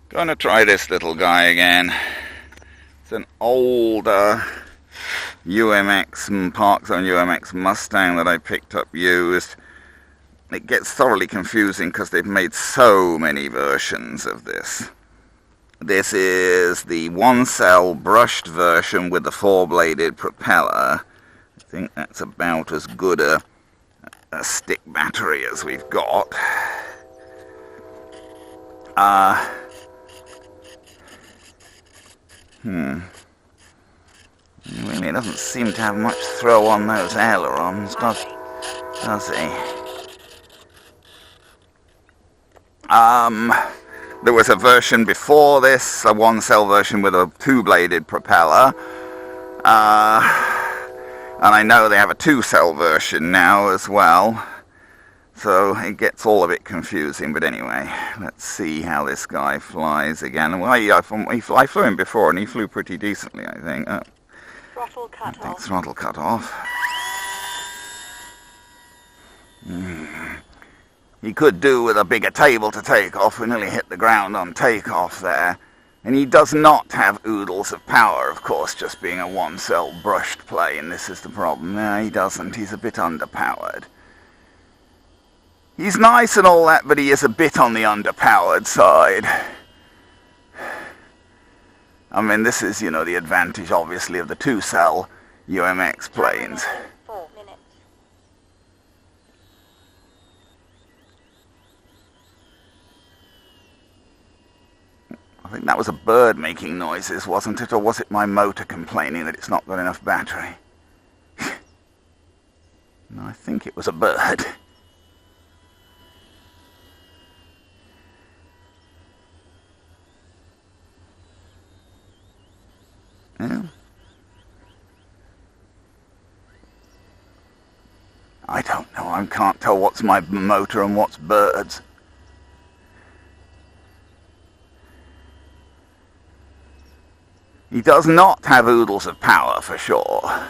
Gonna try this little guy again. It's an older UMX Park Zone UMX Mustang that I picked up used. It gets thoroughly confusing because they've made so many versions of this. This is the one-cell brushed version with the four-bladed propeller. I think that's about as good a stick battery as we've got. Really doesn't seem to have much throw on those ailerons, does he? There was a version before this, a one-cell version with a two-bladed propeller. And I know they have a two-cell version now as well. So it gets all a bit confusing, but anyway, let's see how this guy flies again. Well, I flew him before, and he flew pretty decently, I think. Throttle cut off. Throttle cut off. He could do with a bigger table to take off. We nearly hit the ground on takeoff there. And he does not have oodles of power, of course, just being a one-cell brushed plane. This is the problem. No, he doesn't. He's a bit underpowered. He's nice and all that, but he is a bit on the underpowered side. I mean, this is, you know, the advantage, obviously, of the two-cell UMX planes. 4 minutes. I think that was a bird making noises, wasn't it? Or was it my motor complaining that it's not got enough battery? No, I think it was a bird. Yeah. I don't know. I can't tell what's my motor and what's birds. He does not have oodles of power for sure.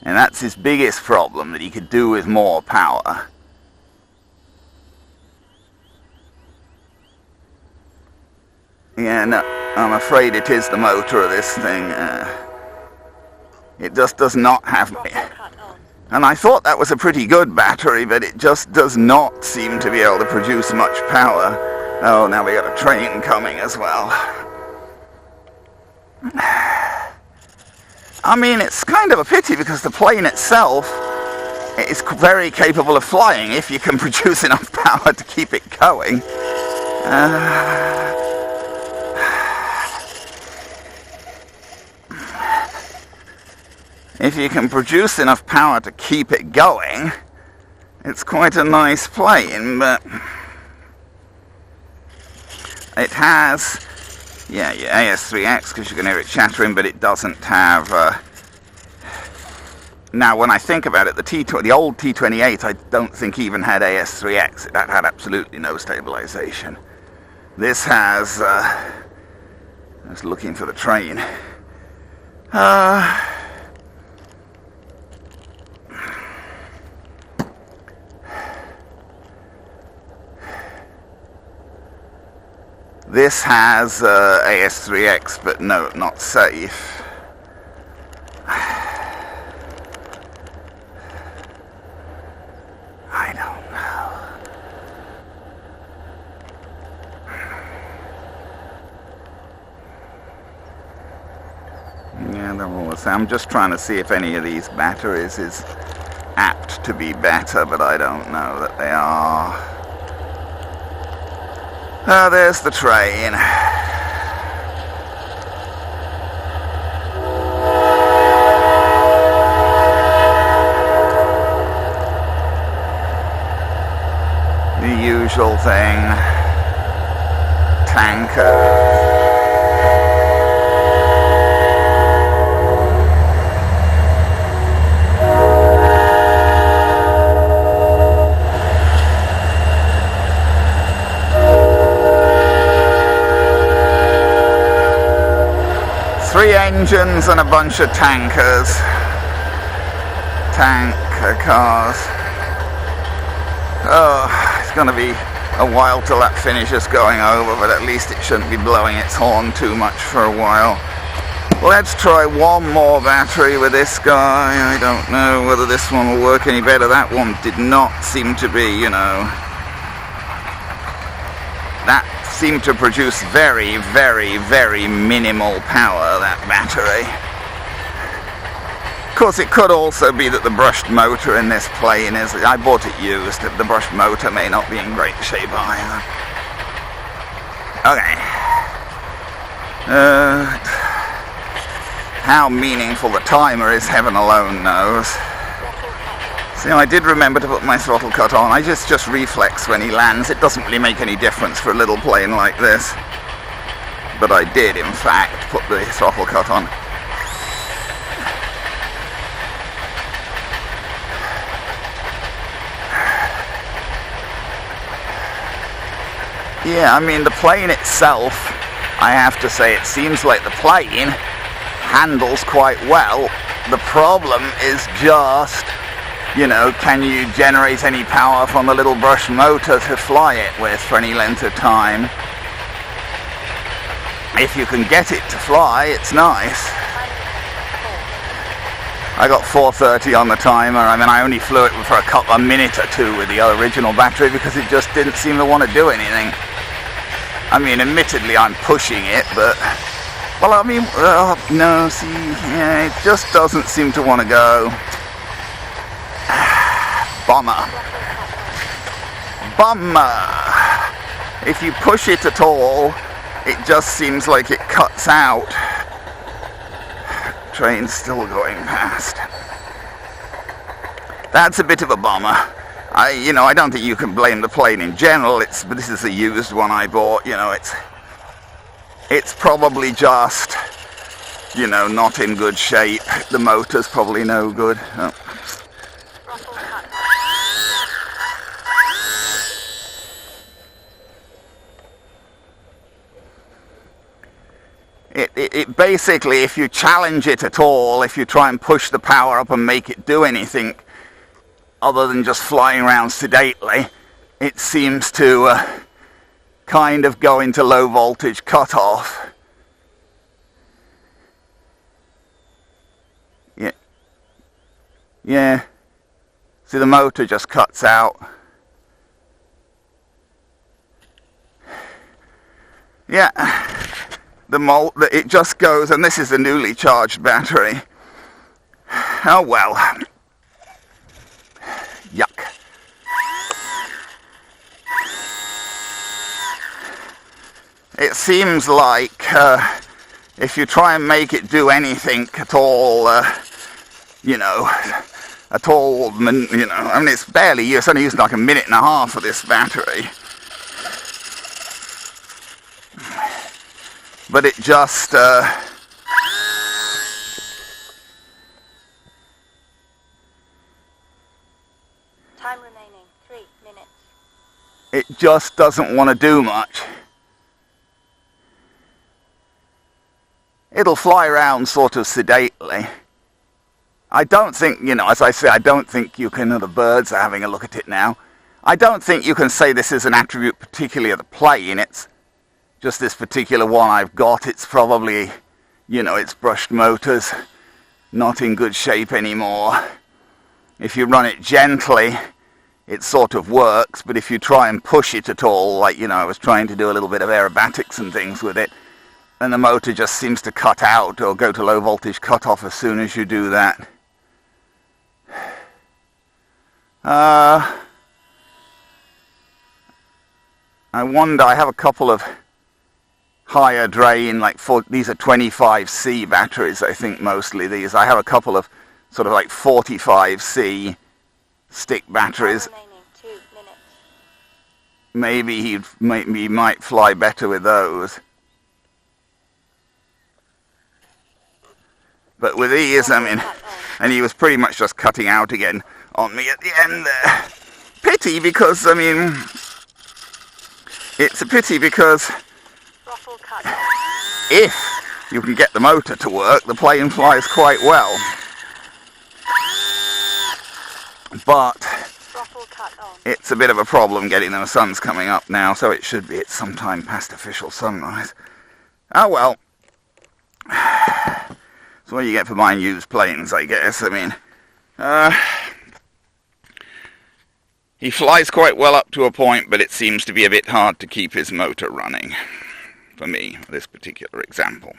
And that's his biggest problem, that he could do with more power. Yeah, no, I'm afraid it is the motor of this thing. It just does not have me. And I thought that was a pretty good battery, but it just does not seem to be able to produce much power. Oh, now we got a train coming as well. I mean, it's kind of a pity because the plane itself is very capable of flying if you can produce enough power to keep it going. If you can produce enough power to keep it going, it's quite a nice plane, but it has, yeah, AS3X, because you can hear it chattering, but it doesn't have, now when I think about it, the old T-28 I don't think even had AS3X. That had absolutely no stabilization. This has, I was looking for the train. This has AS3X, but no, not safe. I don't know. Yeah, they're all the same. I'm just trying to see if any of these batteries is apt to be better, but I don't know that they are. Oh, there's the train. The usual thing. Tankers. Three engines and a bunch of tankers. Tanker cars. Oh, it's going to be a while till that finishes going over, but at least it shouldn't be blowing its horn too much for a while. Let's try one more battery with this guy. I don't know whether this one will work any better. That one did not seem to be, you know, that seemed to produce very, very, very minimal power, that battery. Of course, it could also be that the brushed motor in this plane is, I bought it used, the brushed motor may not be in great shape either. Okay. How meaningful the timer is, heaven alone knows. See, I did remember to put my throttle cut on. I just reflex when he lands. It doesn't really make any difference for a little plane like this. But I did, in fact, put the throttle cut on. Yeah, I mean, the plane itself, I have to say, it seems like the plane handles quite well. The problem is just, you know, can you generate any power from the little brush motor to fly it with for any length of time? If you can get it to fly, it's nice. I got 4:30 on the timer. I mean, I only flew it for a minute or two with the original battery because it just didn't seem to want to do anything. I mean, admittedly, I'm pushing it, but, well, I mean, no, see, yeah, it just doesn't seem to want to go. Bummer. Bummer. If you push it at all, it just seems like it cuts out. Train's still going past. That's a bit of a bummer. I don't think you can blame the plane in general. But this is a used one I bought. You know, it's probably just, you know, not in good shape. The motor's probably no good. Oh. It basically, if you challenge it at all, if you try and push the power up and make it do anything other than just flying around sedately, it seems to kind of go into low voltage cutoff. Yeah. See, the motor just cuts out. Yeah. It just goes, and this is a newly charged battery. Oh well. Yuck. It seems like if you try and make it do anything at all, you know, I mean, it's barely used. It's only used like a minute and a half of this battery. But it just, time remaining, 3 minutes. It just doesn't want to do much. It'll fly around sort of sedately. I don't think, you know, as I say, I don't think you can, the birds are having a look at it now. I don't think you can say this is an attribute particularly of the plane. It's just this particular one I've got. It's probably, you know, its brushed motor's not in good shape anymore. If you run it gently, it sort of works, but if you try and push it at all, like, you know, I was trying to do a little bit of aerobatics and things with it, and the motor just seems to cut out or go to low voltage cutoff as soon as you do that. I wonder, I have a couple of higher drain, like these are 25C batteries, I think mostly these. I have a couple of sort of like 45C stick batteries. Time remaining, 2 minutes. Maybe he might fly better with those. But with these, I mean, and he was pretty much just cutting out again on me at the end there. Pity, because, I mean, it's a pity because if you can get the motor to work, the plane flies quite well. But Throttle cut on. it's a bit of a problem getting them. The sun's coming up now, so it should be it's sometime past official sunrise. Oh well. That's what you get for buying used planes, I guess. I mean, he flies quite well up to a point, but it seems to be a bit hard to keep his motor running, for me, this particular example.